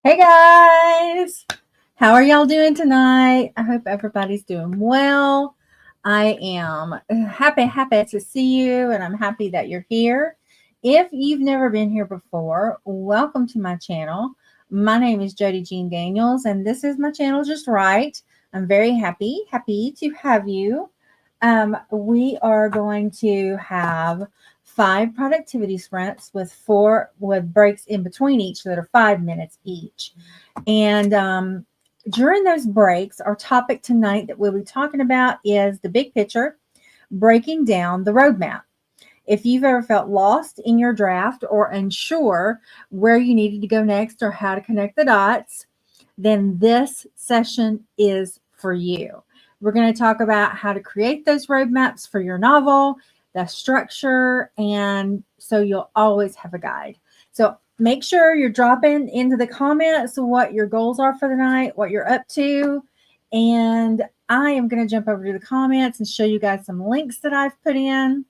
Hey guys, how are y'all doing tonight? I hope everybody's doing well. I am happy to see you, and I'm happy that you're here. If you've never been here before, welcome to my channel. My name is Jodee Jean Daniels, and this is my channel Just Right. I'm very happy to have you. We are going to have 5 productivity sprints with 4 with breaks in between each that are 5 minutes each. And during those breaks, our topic tonight that we'll be talking about is the big picture, breaking down the roadmap. If you've ever felt lost in your draft or unsure where you needed to go next or how to connect the dots, then this session is for you. We're going to talk about how to create those roadmaps for your novel, the structure, and so you'll always have a guide. So make sure you're dropping into the comments what your goals are for the night, what you're up to. And I am going to jump over to the comments and show you guys some links that I've put in.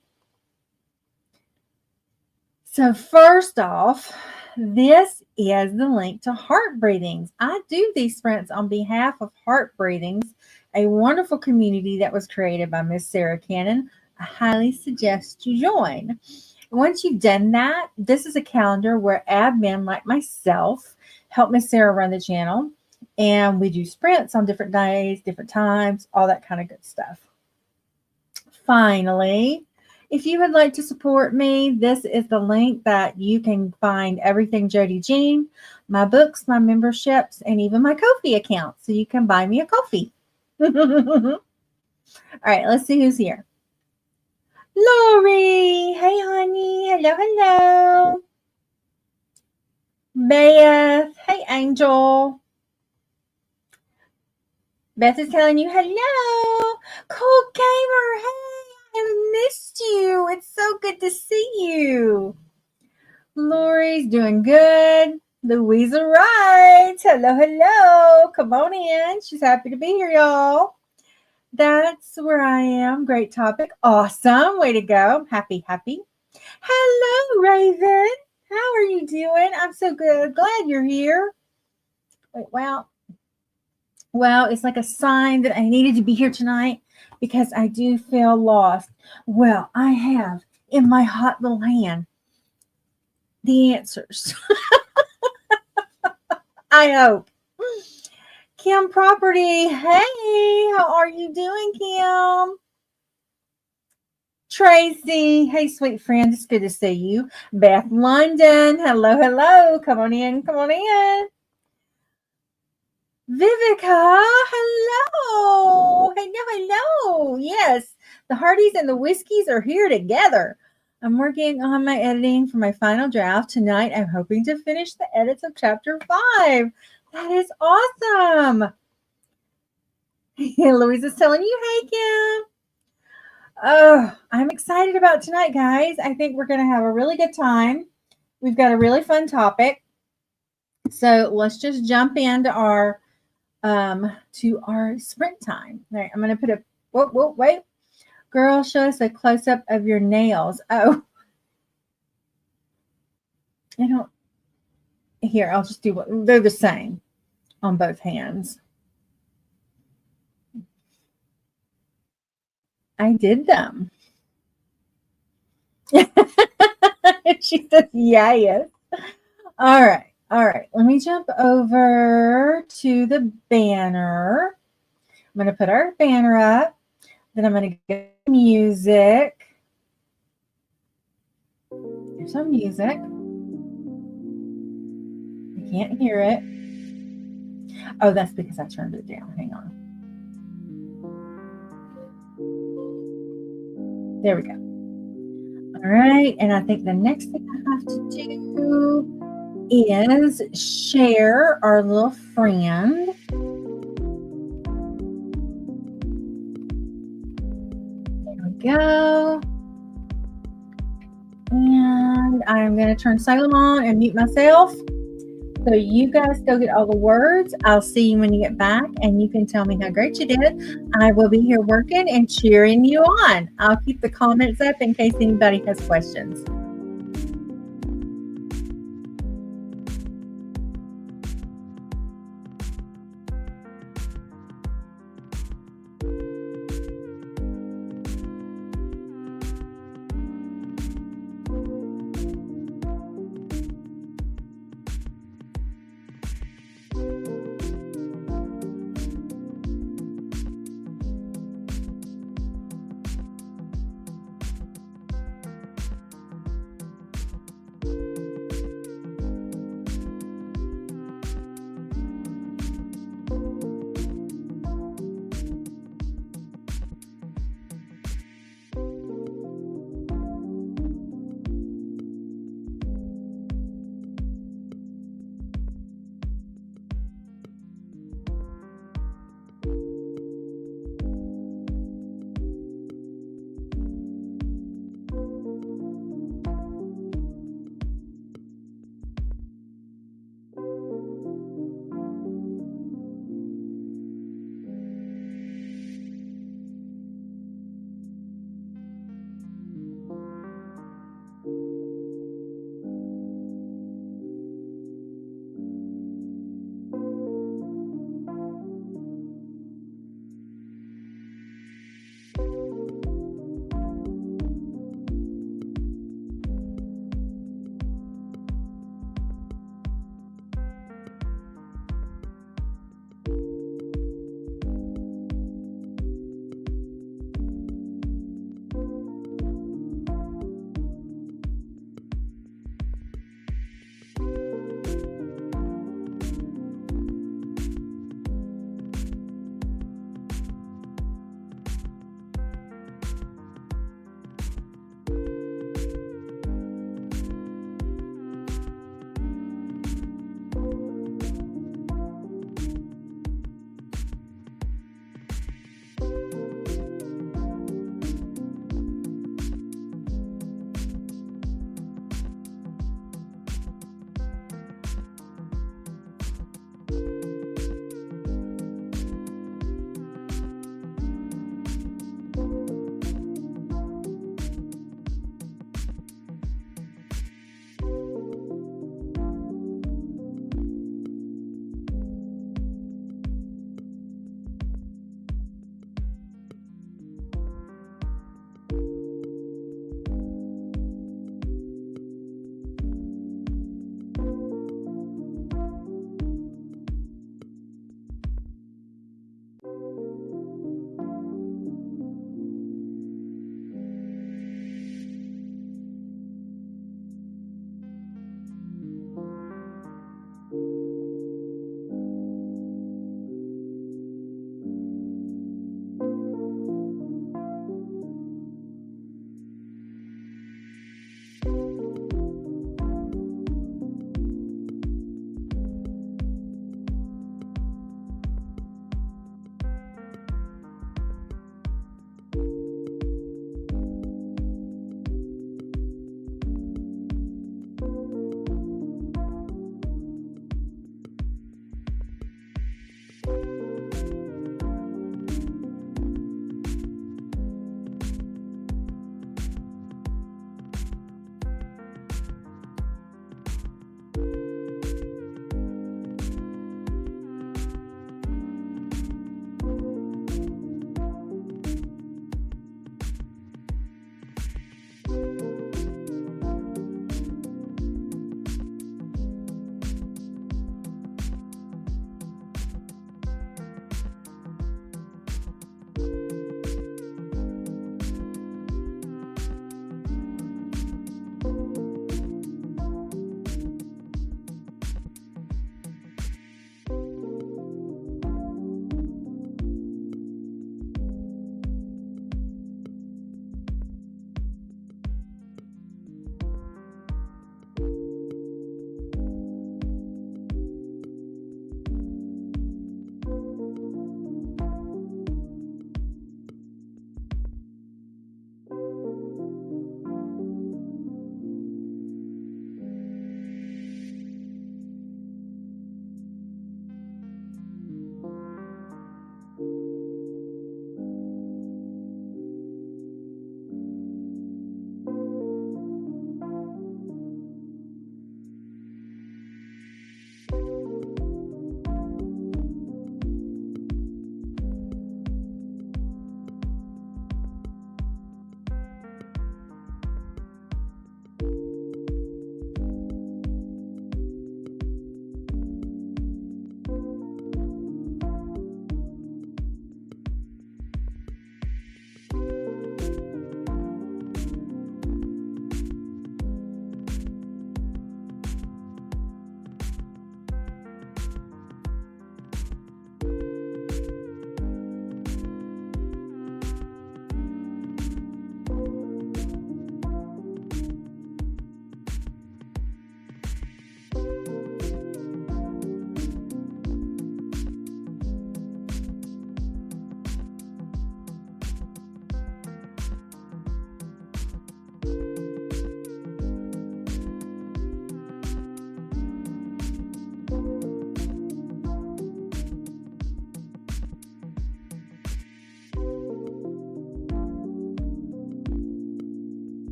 So first off, this is the link to Heart Breathings. I do these sprints on behalf of Heart Breathings, a wonderful community that was created by Miss Sarah Cannon. I highly suggest you join. Once you've done that, this is a calendar where admin like myself help Miss Sarah run the channel. And we do sprints on different days, different times, all that kind of good stuff. Finally, if you would like to support me, this is the link that you can find everything Jodee Jean, my books, my memberships, and even my Ko-fi account. So you can buy me a coffee. All right, let's see who's here. Lori, hey honey, hello. Beth, hey Angel. Beth is telling you hello. Cool Gamer, hey, I missed you. It's so good to see you. Lori's doing good. Louisa Wright, hello. Come on in. She's happy to be here, y'all. That's where I am. Great topic. Awesome. Way to go. Happy. Hello, Raven. How are you doing? I'm so good. Glad you're here. Wait, well, it's like a sign that I needed to be here tonight because I do feel lost. Well, I have in my hot little hand the answers. I hope. Kim Property, hey, how are you doing, Kim? Tracy, hey, sweet friend, it's good to see you. Beth London, hello. Come on in. Vivica, hello. Yes, the Hardys and the Whiskeys are here together. I'm working on my editing for my final draft tonight. I'm hoping to finish the edits of chapter 5. That is awesome. Louisa's telling you, hey, Kim. Oh, I'm excited about tonight, guys. I think we're going to have a really good time. We've got a really fun topic. So let's just jump into our sprint time. All right, I'm going to put a wait. Girl, show us a close-up of your nails. Oh, I don't. Here, I'll just do what they're the same on both hands. I did them. She says, yes. All right. Let me jump over to the banner. I'm going to put our banner up. Then I'm going to get music. There's some music. I can't hear it. Oh, that's because I turned it down. Hang on. There we go. All right. And I think the next thing I have to do is share our little friend. There we go. And I'm going to turn silent on and mute myself. So you guys go get all the words. I'll see you when you get back, and you can tell me how great you did. I will be here working and cheering you on. I'll keep the comments up in case anybody has questions.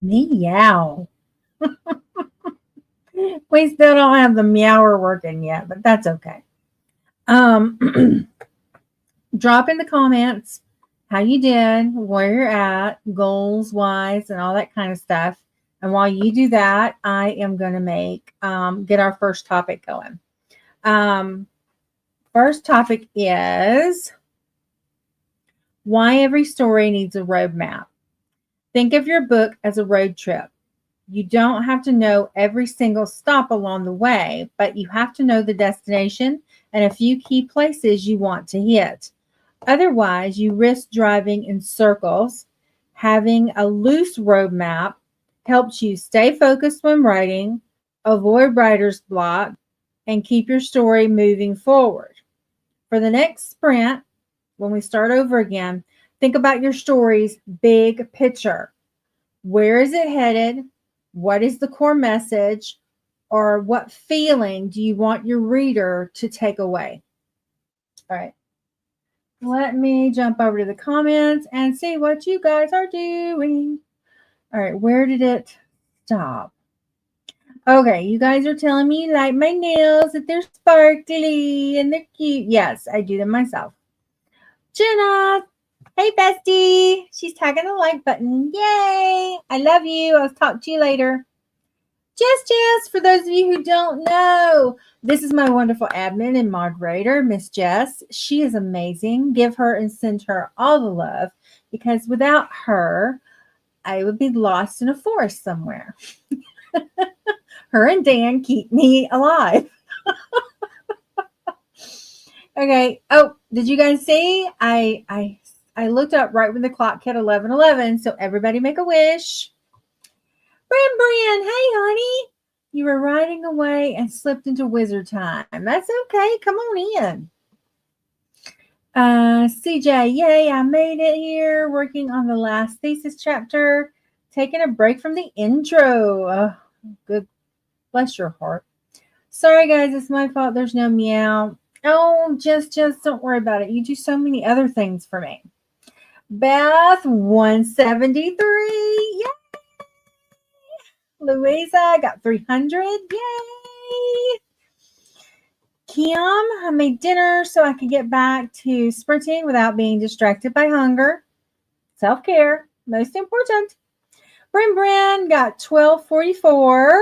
Meow. We still don't have the meower working yet, but that's okay. Drop in the comments how you did, where you're at, goals wise, and all that kind of stuff. And while you do that, I am going to get our first topic going. First topic is why every story needs a roadmap. Think of your book as a road trip. You don't have to know every single stop along the way, but you have to know the destination and a few key places you want to hit. Otherwise, you risk driving in circles. Having a loose roadmap helps you stay focused when writing, avoid writer's block, and keep your story moving forward. For the next sprint, when we start over again, think about your story's big picture. Where is it headed? What is the core message? Or what feeling do you want your reader to take away? All right. Let me jump over to the comments and see what you guys are doing. All right, where did it stop? Okay, you guys are telling me you like my nails, that they're sparkly and they're cute. Yes, I do them myself. Jenna, hey bestie. She's tagging the like button. Yay! I love you. I'll talk to you later. Jess, for those of you who don't know, this is my wonderful admin and moderator, Miss Jess. She is amazing. Give her and send her all the love, because without her, I would be lost in a forest somewhere. Her and Dan keep me alive. Okay. Oh, did you guys see? I looked up right when the clock hit 11:11. So everybody make a wish. Bran, hey honey, you were riding away and slipped into wizard time. That's okay. Come on in. CJ, yay, I made it here. Working on the last thesis chapter. Taking a break from the intro. Good. Bless your heart. Sorry, guys. It's my fault. There's no meow. Oh, just don't worry about it. You do so many other things for me. Beth, 173. Yay. Louisa got 300. Yay. Kim, I made dinner so I could get back to sprinting without being distracted by hunger. Self-care, most important. Brin got 1244.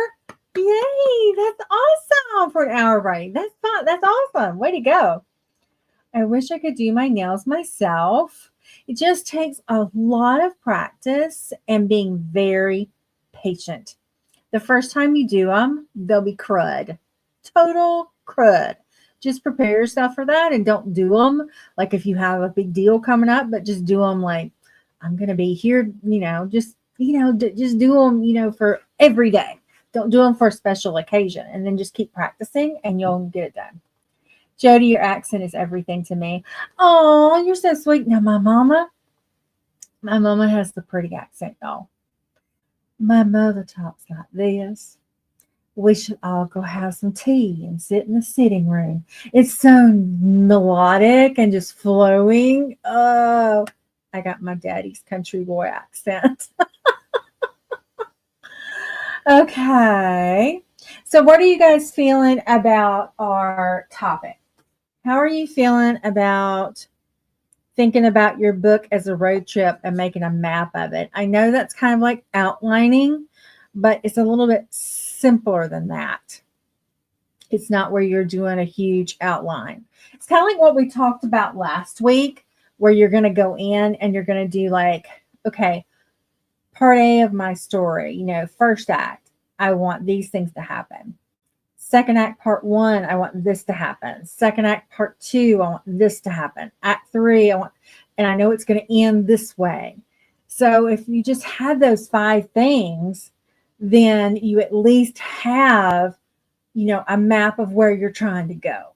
Yay, that's awesome for an hour writing. That's fun. That's awesome. Way to go. I wish I could do my nails myself. It just takes a lot of practice and being very patient. The first time you do them, they'll be crud. Total crud. Just prepare yourself for that and don't do them like if you have a big deal coming up, but just do them like, I'm going to be here, just do them, for every day. Don't do them for a special occasion, and then just keep practicing and you'll get it done. Jodee, your accent is everything to me. Oh, you're so sweet. Now, my mama has the pretty accent, y'all. My mother talks like this. We should all go have some tea and sit in the sitting room. It's so melodic and just flowing. Oh, I got my daddy's country boy accent. Okay. So what are you guys feeling about our topic? How are you feeling about thinking about your book as a road trip and making a map of it? I know that's kind of like outlining, but it's a little bit simpler than that. It's not where you're doing a huge outline. It's kind of like what we talked about last week, where you're going to go in and you're going to do like, okay, part A of my story, first act, I want these things to happen. Second act, part 1, I want this to happen. Second act, part 2, I want this to happen. Act 3, and I know it's going to end this way. So if you just had those 5 things, then you at least have, a map of where you're trying to go.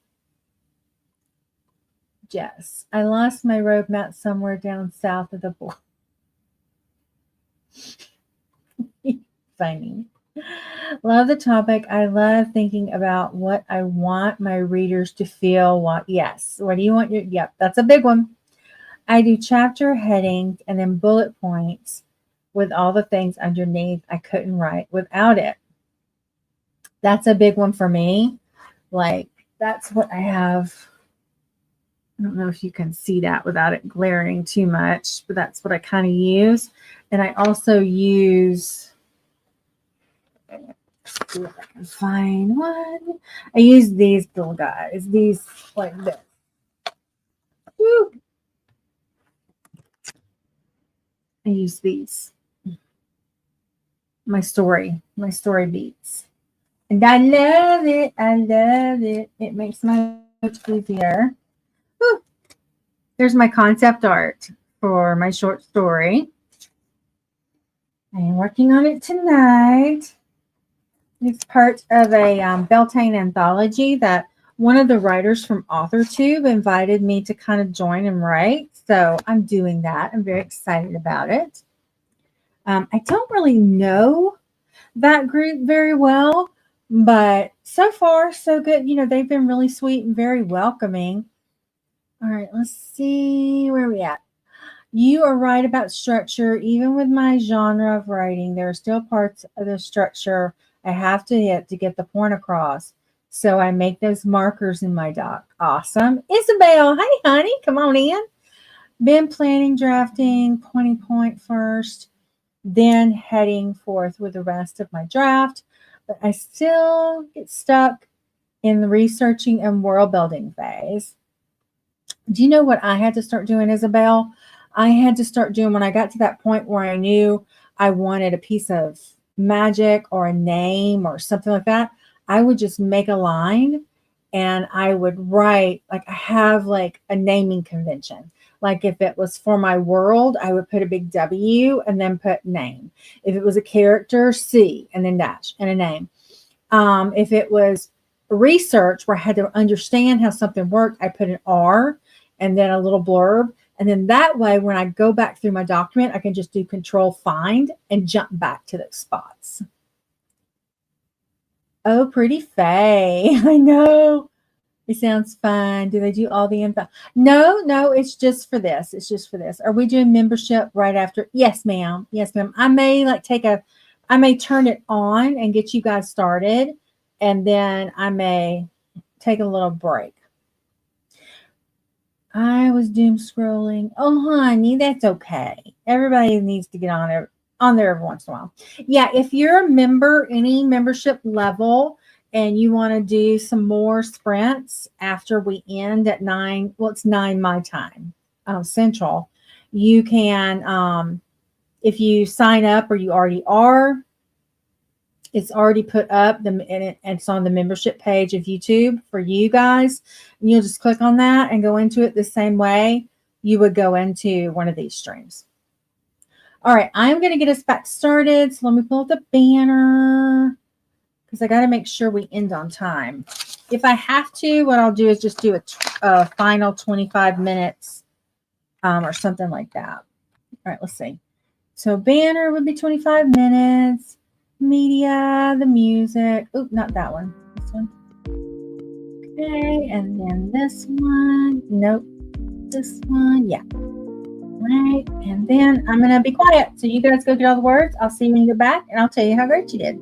Jess, I lost my roadmap somewhere down south of the border. Funny. Love the topic. I love thinking about what I want my readers to feel. Yes. What do you want yep, that's a big one. I do chapter headings and then bullet points with all the things underneath. I couldn't write without it. That's a big one for me. Like, that's what I have. I don't know if you can see that without it glaring too much, but that's what I kind of use. And I also use, see if I can find one. I use these little guys, these like this. Woo. I use these. My story beats. And I love it. I love it. It makes my notes easier. Woo. There's my concept art for my short story. I am working on it tonight. It's part of a Beltane anthology that one of the writers from AuthorTube invited me to kind of join and write. So I'm doing that. I'm very excited about it. I don't really know that group very well, but so far, so good. You know, they've been really sweet and very welcoming. All right, let's see where we at. You are right about structure. Even with my genre of writing, there are still parts of the structure I have to hit to get the point across. So I make those markers in my doc. Awesome. Isabel, hey, honey, come on in. Been planning, drafting, pointing point first, then heading forth with the rest of my draft. But I still get stuck in the researching and world building phase. Do you know what I had to start doing, Isabel? I had to start doing when I got to that point where I knew I wanted a piece of magic or a name or something like that. I would just make a line and I would write, like, I have like a naming convention. Like if it was for my world, I would put a big W and then put name. If it was a character, C and then dash and a name. If it was research where I had to understand how something worked, I put an R and then a little blurb. And then that way, when I go back through my document, I can just do Control Find and jump back to those spots. Oh, pretty Faye. I know. It sounds fun. Do they do all the info? No, it's just for this. It's just for this. Are we doing membership right after? Yes, ma'am. Yes, ma'am. I may I may turn it on and get you guys started. And then I may take a little break. I was doom scrolling. Oh, honey, that's okay. Everybody needs to get on there every once in a while. Yeah, if you're a member, any membership level, and you want to do some more sprints after we end at 9, well, it's 9 my time, Central, you can, if you sign up or you already are, it's already put up and it's on the membership page of YouTube for you guys. And you'll just click on that and go into it the same way you would go into one of these streams. All right, I'm going to get us back started. So let me pull up the banner because I got to make sure we end on time. If I have to, what I'll do is just do a final 25 minutes or something like that. All right, let's see. So banner would be 25 minutes. Media, the music. Oh, not that one. This one. Okay, and then this one. Nope. This one. Yeah. All right. And then I'm going to be quiet. So you guys go get all the words. I'll see you when you get back, and I'll tell you how great you did.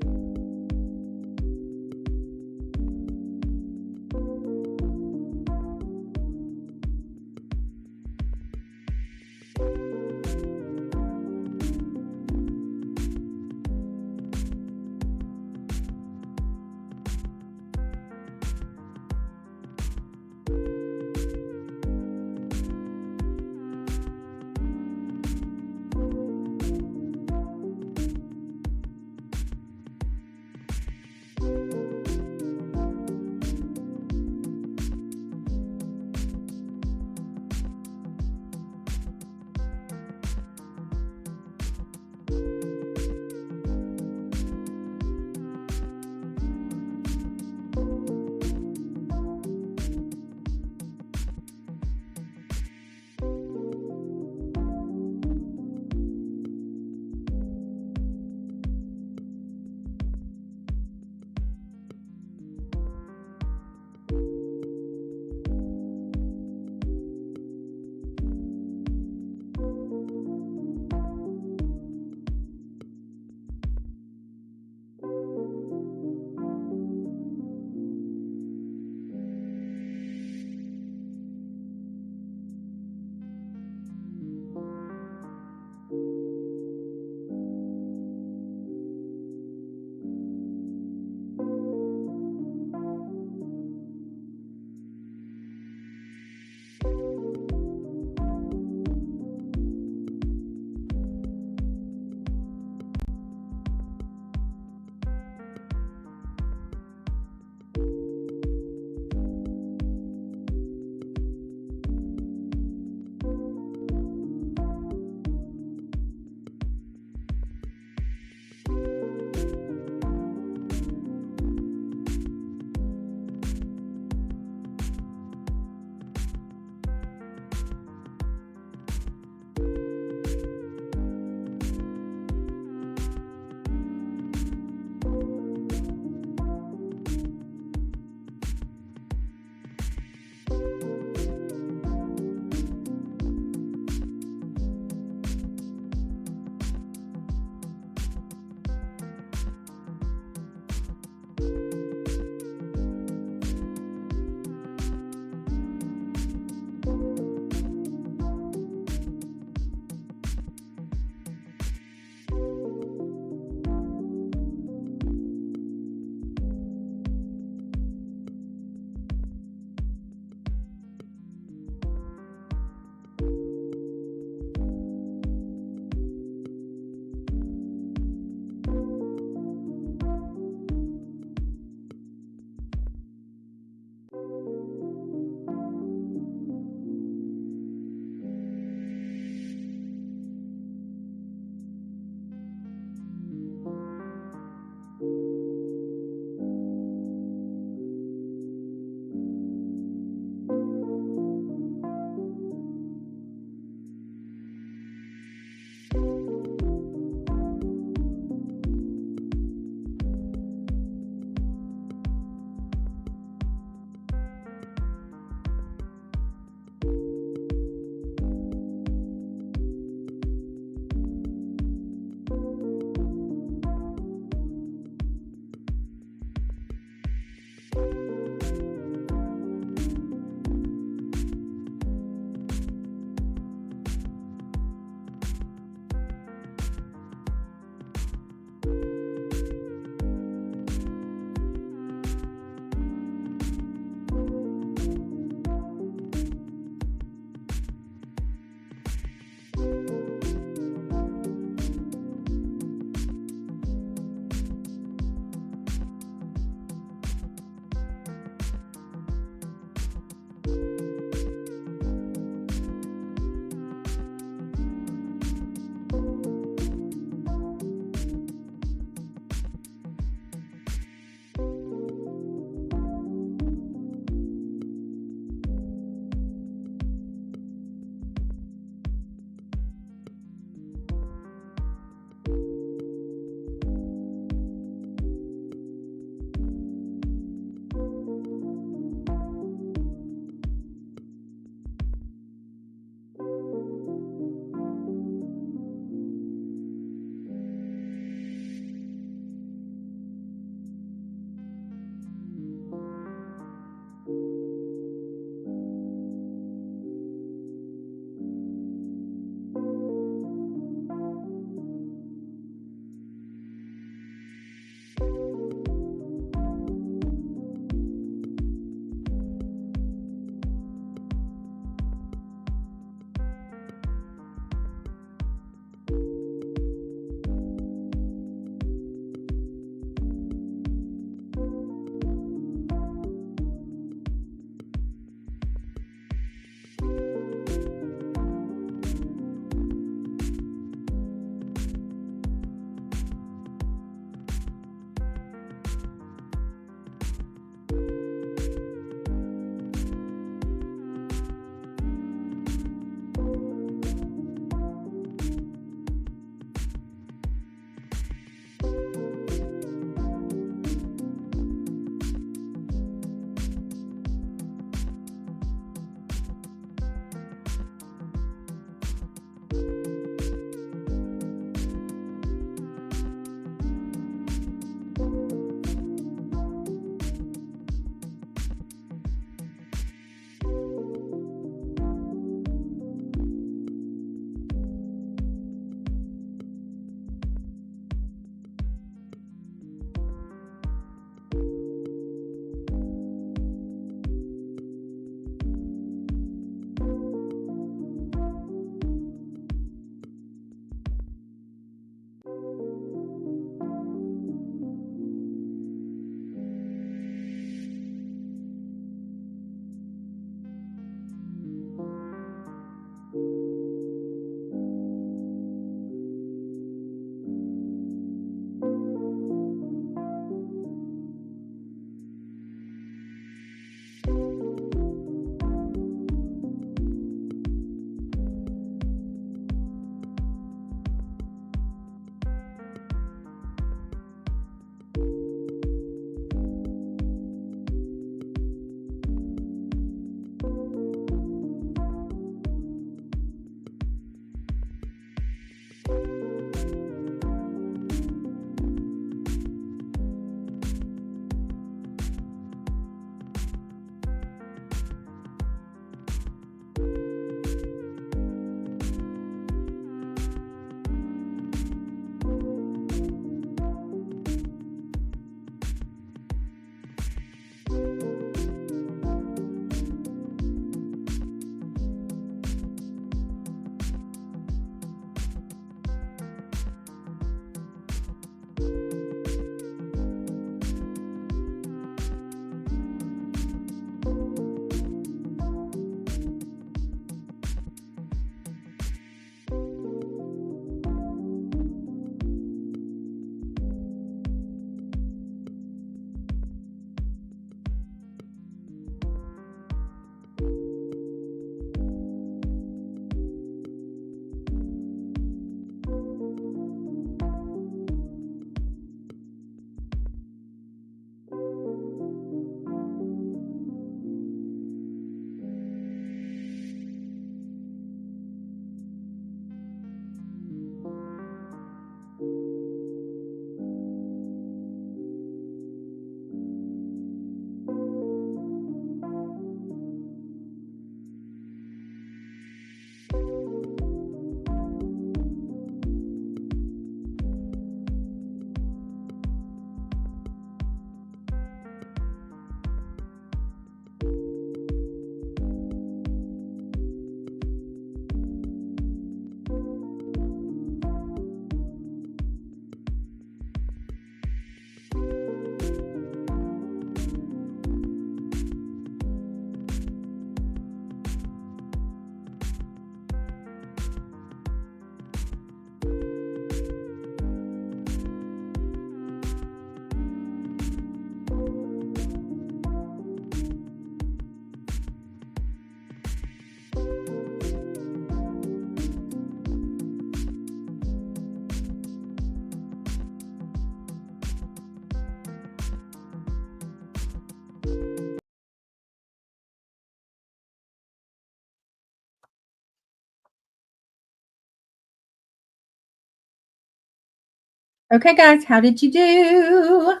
Okay, guys, how did you do?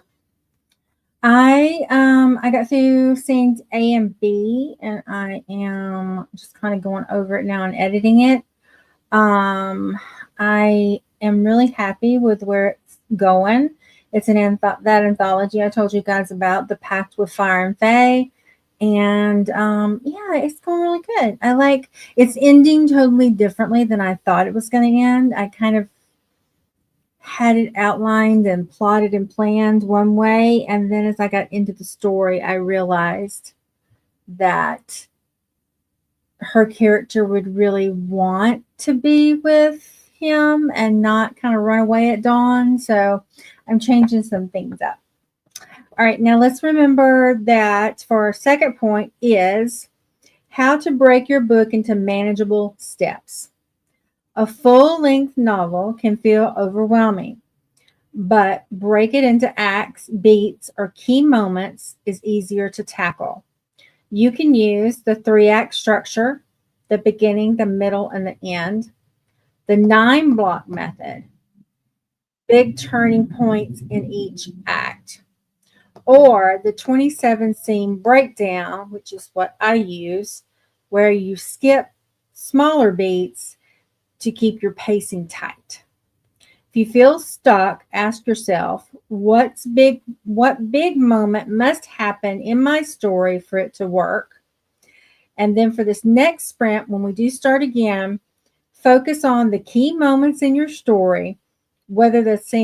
I got through scenes A and B, and I am just kind of going over it now and editing it. I am really happy with where it's going. It's that anthology I told you guys about, The Pact with Fire and Fae. And yeah, it's going really good. It's ending totally differently than I thought it was going to end. I kind of had it outlined and plotted and planned one way, and then as I got into the story, I realized that her character would really want to be with him and not kind of run away at dawn. So I'm changing some things up. All right, now let's remember that for our second point is how to break your book into manageable steps. A full-length novel can feel overwhelming, but break it into acts, beats, or key moments is easier to tackle. You can use the 3-act structure, the beginning, the middle, and the end, the 9-block method, big turning points in each act, or the 27 scene breakdown, which is what I use, where you skip smaller beats to keep your pacing tight. If you feel stuck, ask yourself, what big moment must happen in my story for it to work? And then for this next sprint, when we do start again, focus on the key moments in your story, whether it's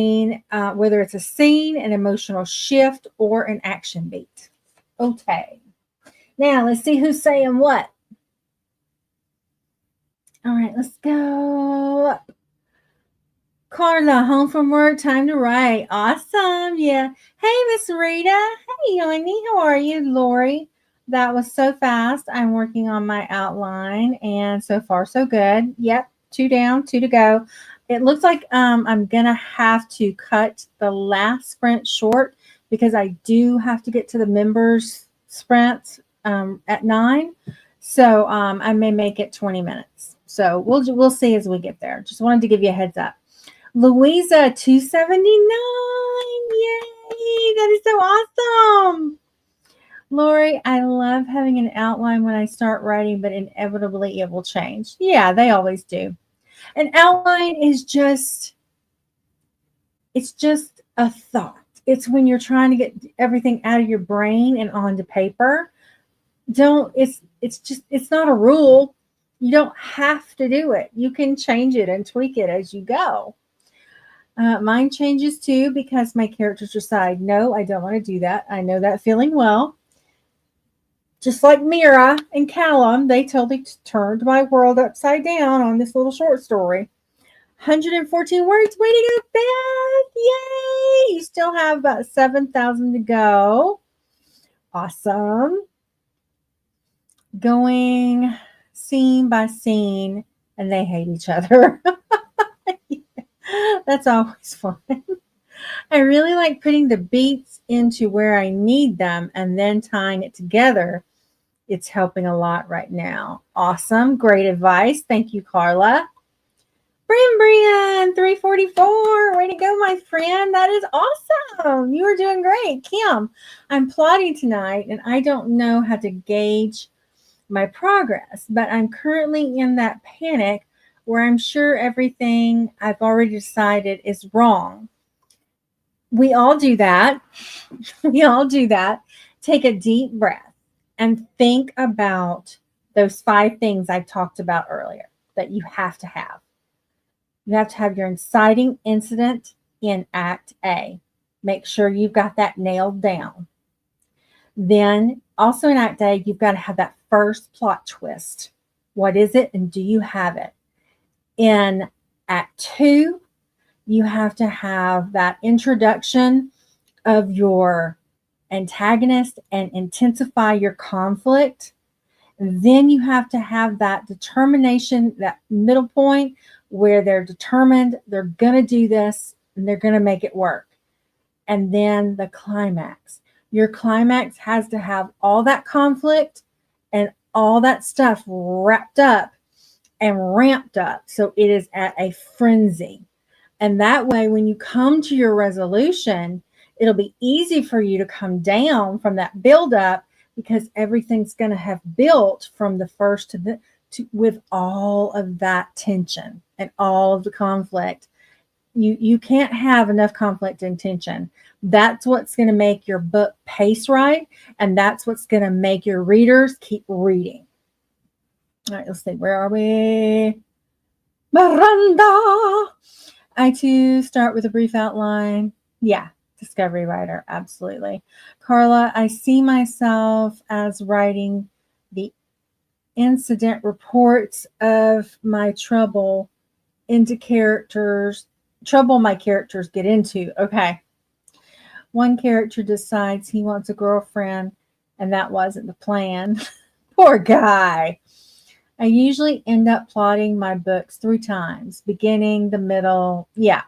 a scene, an emotional shift, or an action beat. Okay. Now let's see who's saying what. All right, let's go. Carla, home from work, time to write. Awesome. Yeah. Hey, Miss Rita. Hey, honey. How are you? Lori. That was so fast. I'm working on my outline, and so far, so good. Yep. 2 down, 2 to go. It looks like I'm going to have to cut the last sprint short because I do have to get to the members sprint at 9. So I may make it 20 minutes. So we'll see as we get there. Just wanted to give you a heads up. Louisa, 279. Yay! That is so awesome. Lori, I love having an outline when I start writing, but inevitably it will change. Yeah, they always do. An outline is it's just a thought. It's when you're trying to get everything out of your brain and onto paper. It's not a rule. You don't have to do it. You can change it and tweak it as you go. Mine changes too because my characters decide, no, I don't want to do that. I know that feeling well. Just like Mira and Callum, they totally turned my world upside down on this little short story. 114 words. Way to go, Beth. Yay. You still have about 7,000 to go. Awesome. Going scene by scene, and they hate each other. That's always fun. I really like putting the beats into where I need them and then tying it together. It's helping a lot right now. Awesome. Great advice. Thank you, Carla. Brian, 344. Way to go, my friend. That is awesome. You are doing great. Kim, I'm plotting tonight, and I don't know how to gauge my progress, but I'm currently in that panic where I'm sure everything I've already decided is wrong. We all do that. We all do that. Take a deep breath and think about those 5 things I talked about earlier that you have to have. You have to have your inciting incident in Act A. Make sure you've got that nailed down. Then also in Act A, you've got to have that first plot twist. What is it, and do you have it? In Act 2, you have to have that introduction of your antagonist and intensify your conflict. And then you have to have that determination, that middle point where they're determined, they're going to do this, and they're going to make it work. And then the climax. Your climax has to have all that conflict and all that stuff wrapped up and ramped up. So it is at a frenzy. And that way, when you come to your resolution, it'll be easy for you to come down from that buildup because everything's going to have built from the first with all of that tension and all of the conflict. You can't have enough conflict and tension. That's what's going to make your book pace right, and that's what's going to make your readers keep reading. All right, let's see. Where are we? Miranda. I too start with a brief outline. Yeah, discovery writer, absolutely. Carla, I see myself as writing the incident reports of my trouble into characters, trouble my characters get into. Okay. One character decides he wants a girlfriend, and that wasn't the plan. Poor guy. I usually end up plotting my books 3 times, beginning, the middle. Yeah.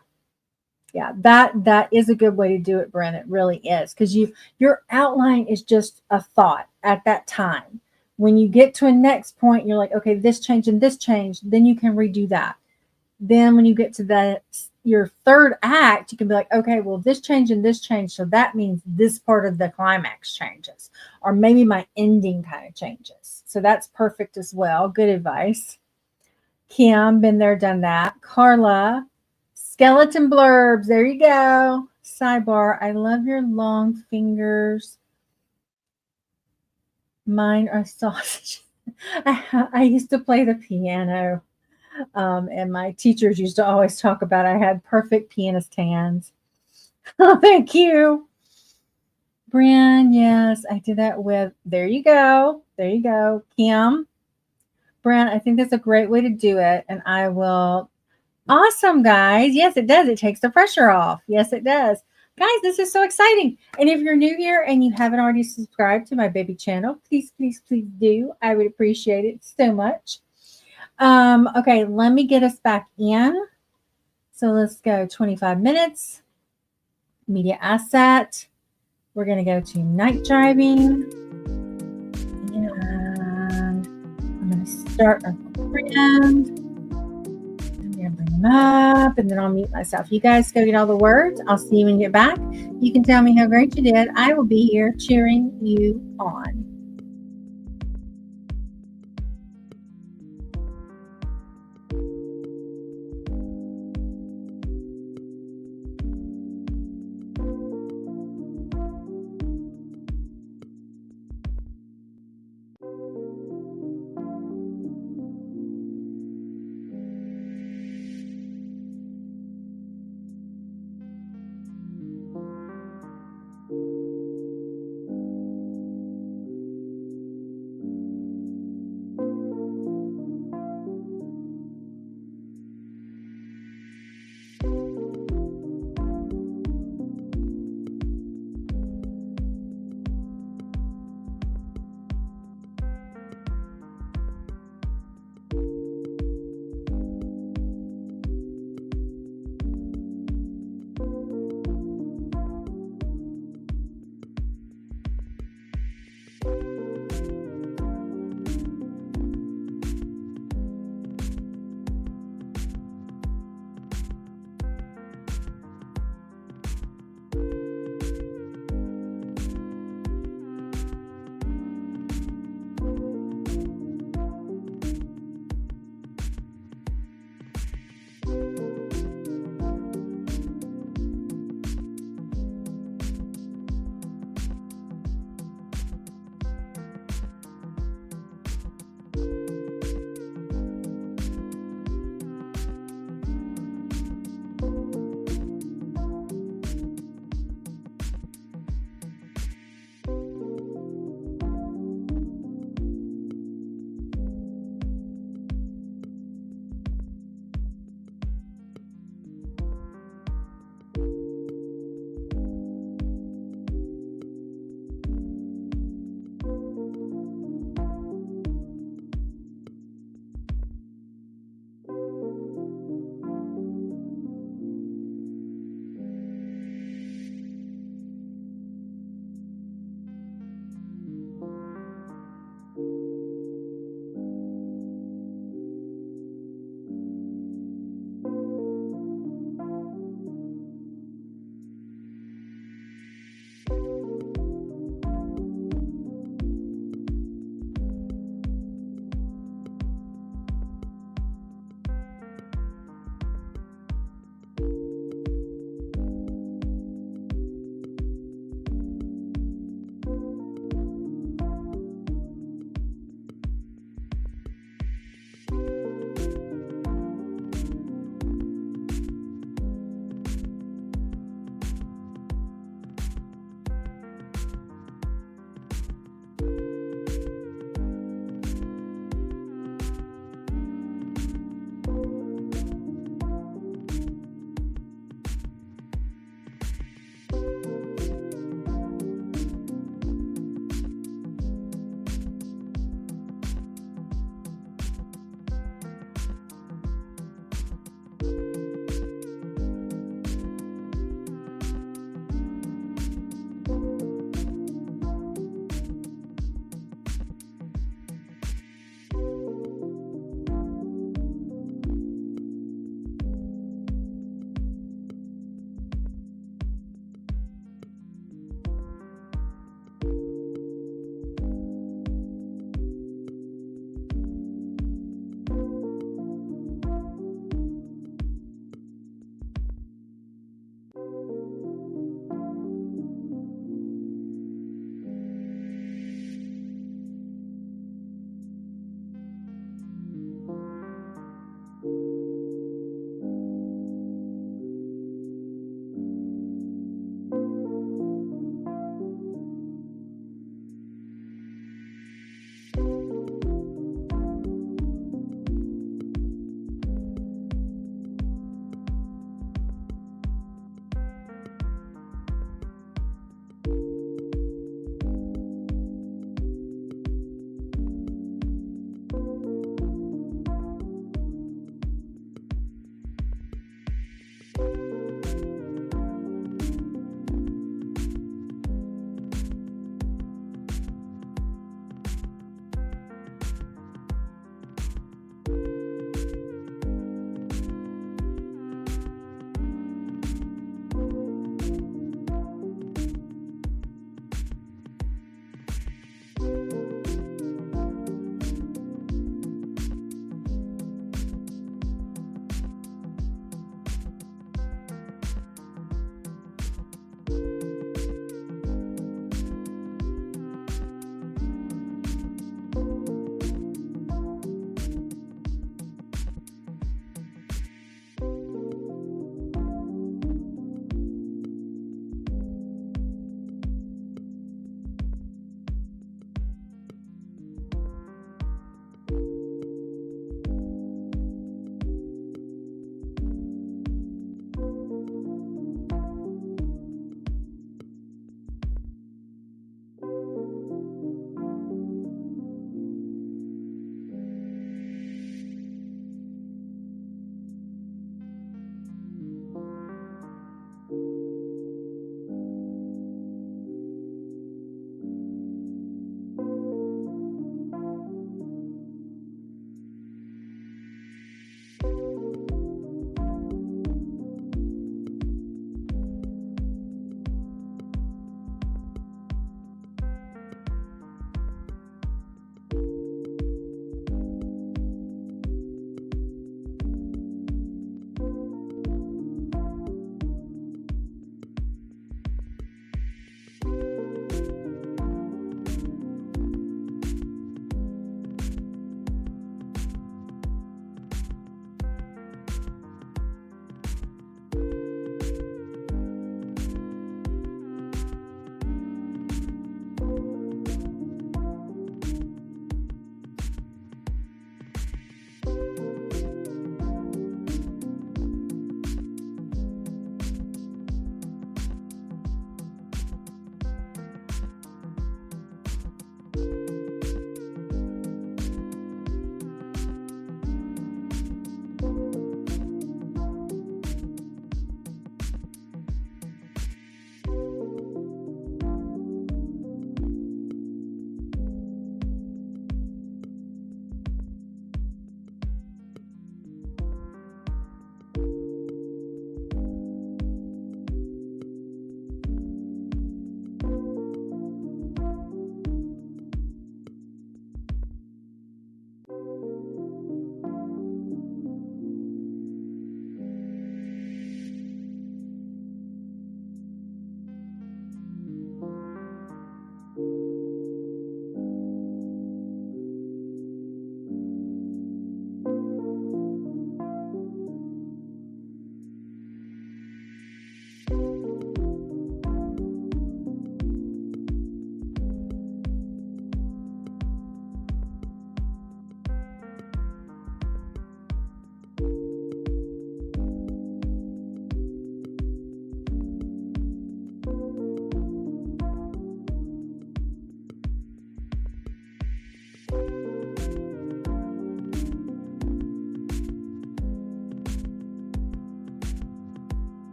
Yeah, that is a good way to do it, Brent. It really is, because your outline is just a thought at that time. When you get to a next point, you're like, okay, this change and this change, then you can redo that. Then when you get to your third act, you can be like, okay, well, this change and this change, so that means this part of the climax changes, or maybe my ending kind of changes. So that's perfect as well. Good advice. Kim, been there, done that. Carla, skeleton blurbs. There you go. Sidebar, I love your long fingers. Mine are sausage. I used to play the piano. And my teachers used to always talk about I had perfect pianist hands. Oh, thank you. Brian, yes, I did that with, there you go. There you go. Kim, Brian, I think that's a great way to do it. And I will. Awesome, guys. Yes, it does. It takes the pressure off. Yes, it does. Guys, this is so exciting. And if you're new here and you haven't already subscribed to my baby channel, please, please, please do. I would appreciate it so much. Okay, let me get us back in. So let's go 25 minutes. Media asset. We're going to go to night driving. And I'm going to start our friend. I'm going to bring them up and then I'll mute myself. You guys go get all the words. I'll see you when you get back. You can tell me how great you did. I will be here cheering you on.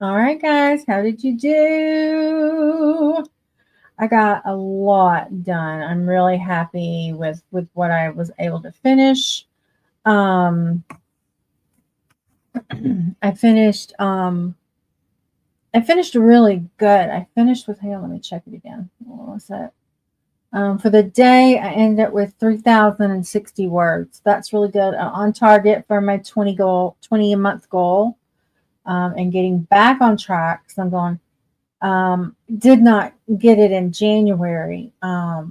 All right, guys, how did you do? I got a lot done. I'm really happy with what I was able to finish. Um, I finished really good. I finished with, hang on, let me check it again. What was that? For the day, I ended up with 3,060 words. That's really good. On target for my 20 a month goal, and getting back on track. So I'm going, did not get it in January. But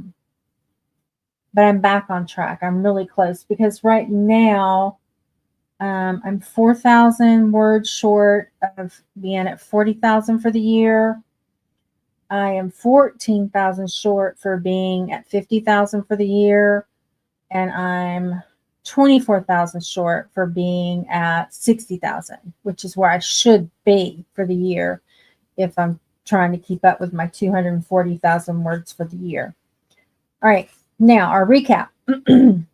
I'm back on track. I'm really close because right now, I'm 4,000 words short of being at 40,000 for the year. I am 14,000 short for being at 50,000 for the year. And I'm 24,000 short for being at 60,000, which is where I should be for the year if I'm trying to keep up with my 240,000 words for the year. All right, now our recap.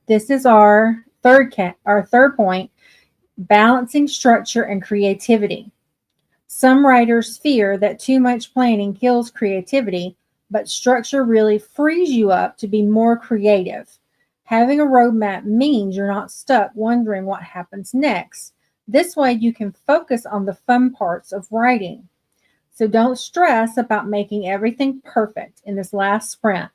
This is our third point, balancing structure and creativity. Some writers fear that too much planning kills creativity, but structure really frees you up to be more creative. Having a roadmap means you're not stuck wondering what happens next. This way you can focus on the fun parts of writing. So don't stress about making everything perfect in this last sprint.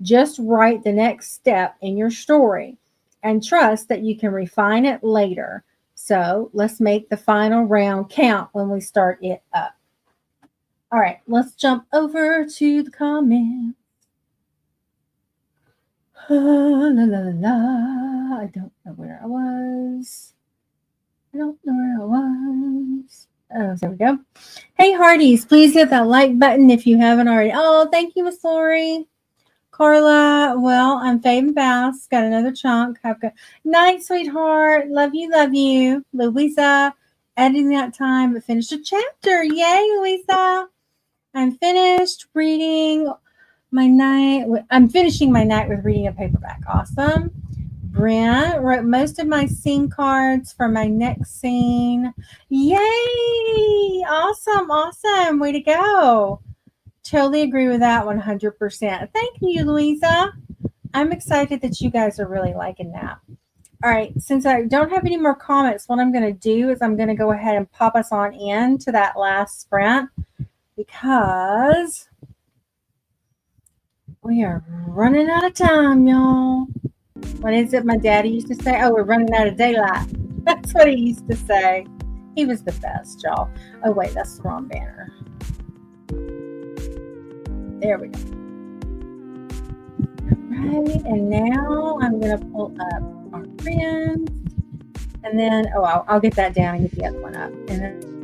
Just write the next step in your story and trust that you can refine it later. So let's make the final round count when we start it up. All right, let's jump over to the comments. La, la, la, la. I don't know where I was. Oh, there we go. Hey, Hearties, please hit that like button if you haven't already. Oh, thank you, Miss Lori. Carla, well, I'm fading fast. Got another chunk. Have a good night, sweetheart. Love you, love you. Louisa, editing that time, but finished a chapter. Yay, Louisa. I'm finished reading my night. I'm finishing my night with reading a paperback. Awesome. Brent wrote most of my scene cards for my next scene. Yay! Awesome, awesome. Way to go. Totally agree with that 100%. Thank you, Louisa. I'm excited that you guys are really liking that. All right, since I don't have any more comments, what I'm going to do is I'm going to go ahead and pop us on in to that last sprint because we are running out of time, y'all. What is it my daddy used to say? Oh, we're running out of daylight. That's what he used to say. He was the best, y'all. Oh, wait, that's the wrong banner. There we go. Right, and now I'm going to pull up our friends. And then, I'll get that down and get the other one up. And then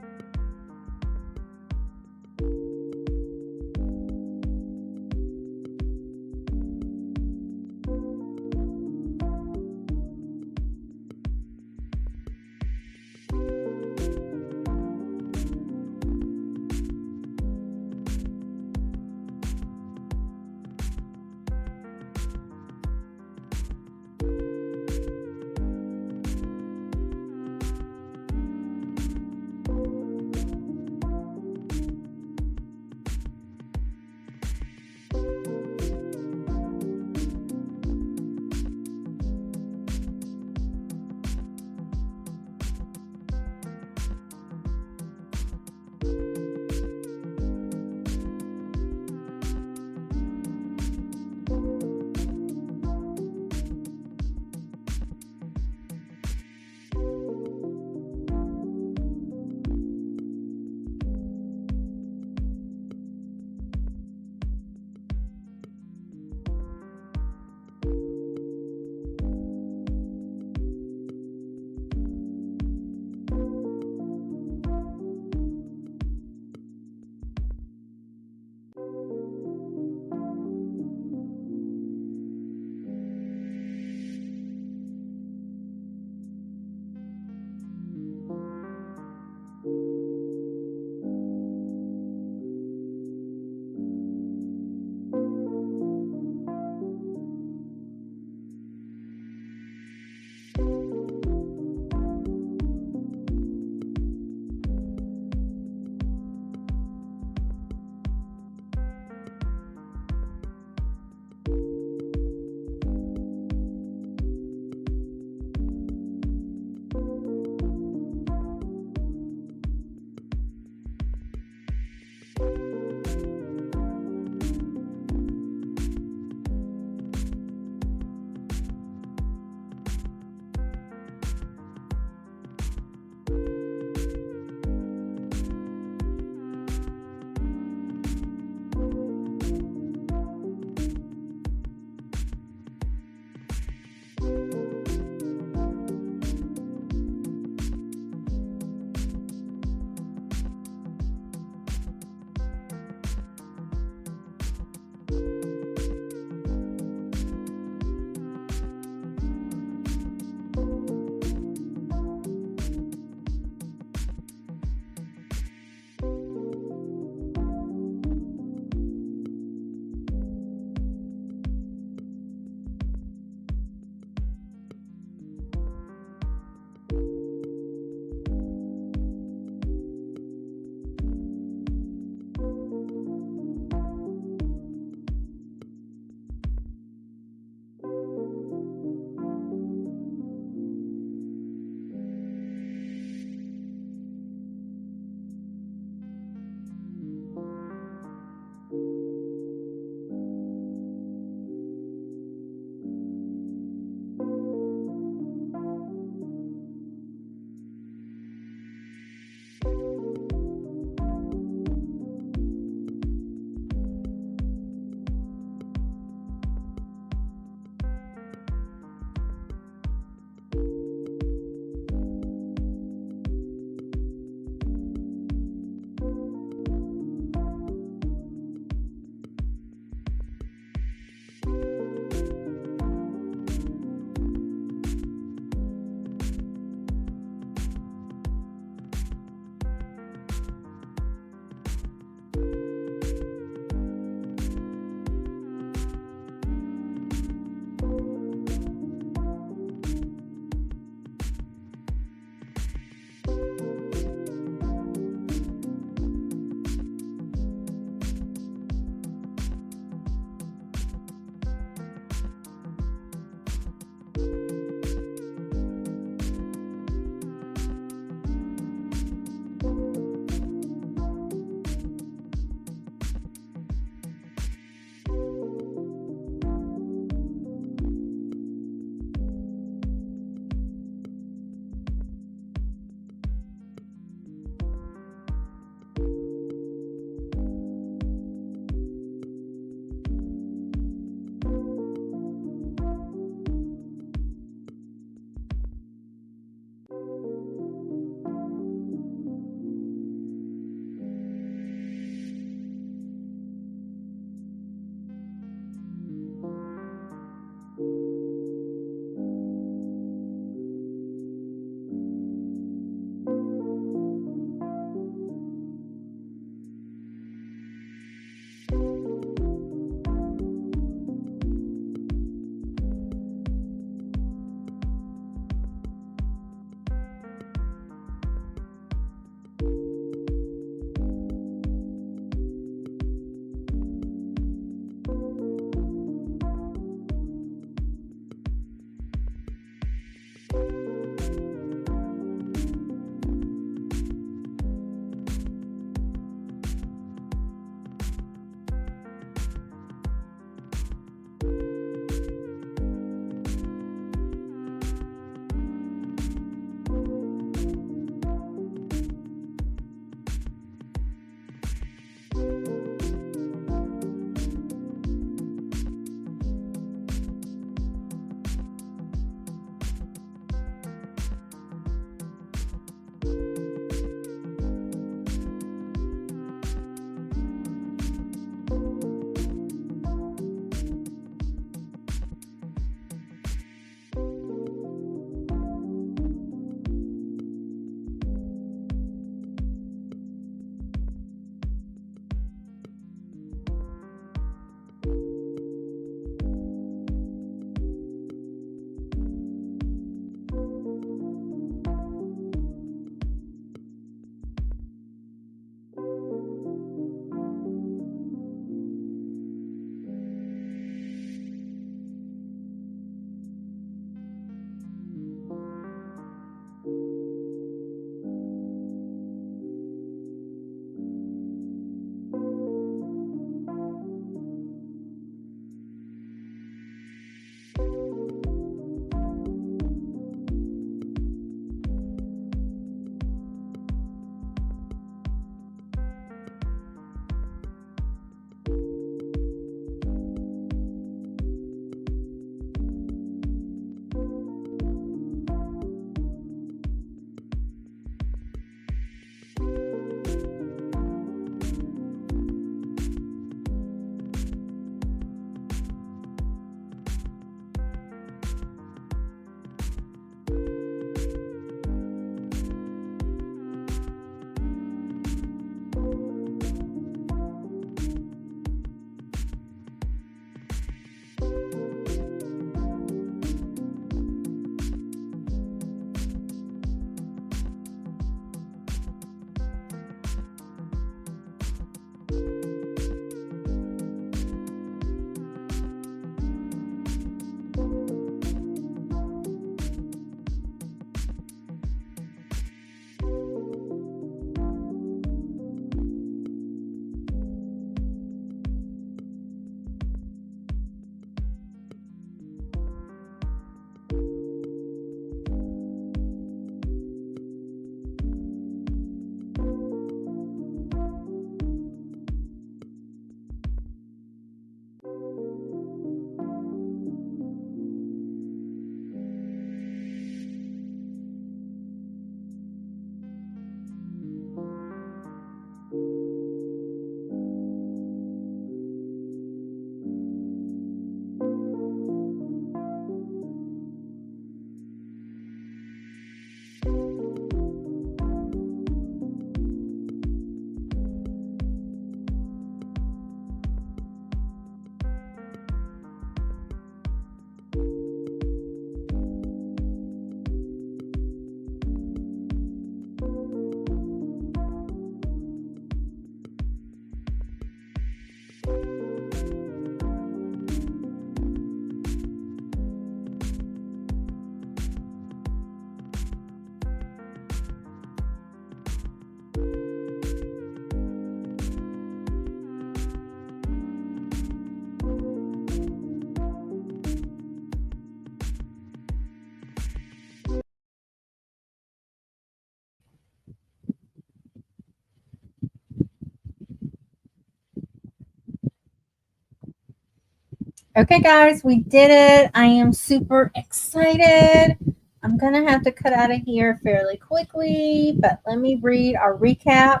Okay, guys, we did it. I am super excited. I'm going to have to cut out of here fairly quickly, but let me read our recap.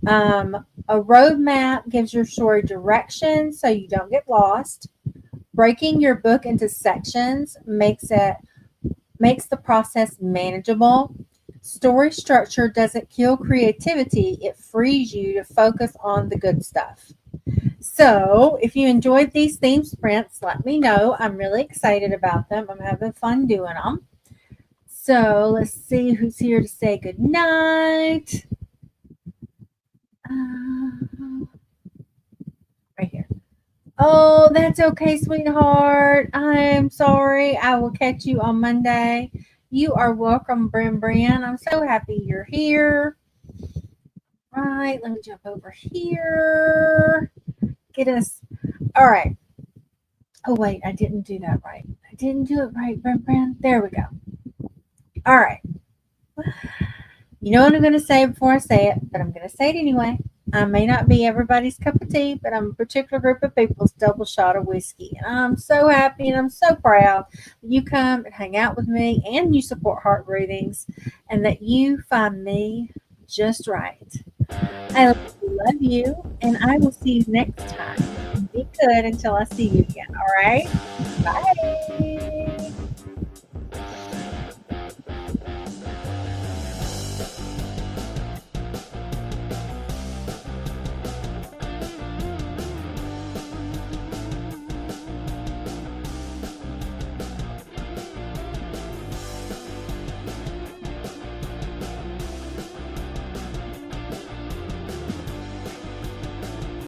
A roadmap gives your story direction so you don't get lost. Breaking your book into sections makes the process manageable. Story structure doesn't kill creativity, it frees you to focus on the good stuff. So, if you enjoyed these theme sprints, let me know. I'm really excited about them. I'm having fun doing them. So, let's see who's here to say good night. Right here. Oh, that's okay, sweetheart. I'm sorry. I will catch you on Monday. You are welcome, Bren. I'm so happy you're here. Right, let me jump over here. Get us. All right. Oh, wait, I didn't do that right. I didn't do it right, Bren. There we go. All right. You know what I'm going to say before I say it, but I'm going to say it anyway. I may not be everybody's cup of tea, but I'm a particular group of people's double shot of whiskey. And I'm so happy and I'm so proud that you come and hang out with me and you support Heart Breathings and that you find me just right. I love you and I will see you next time. Be good until I see you again. All right? Bye.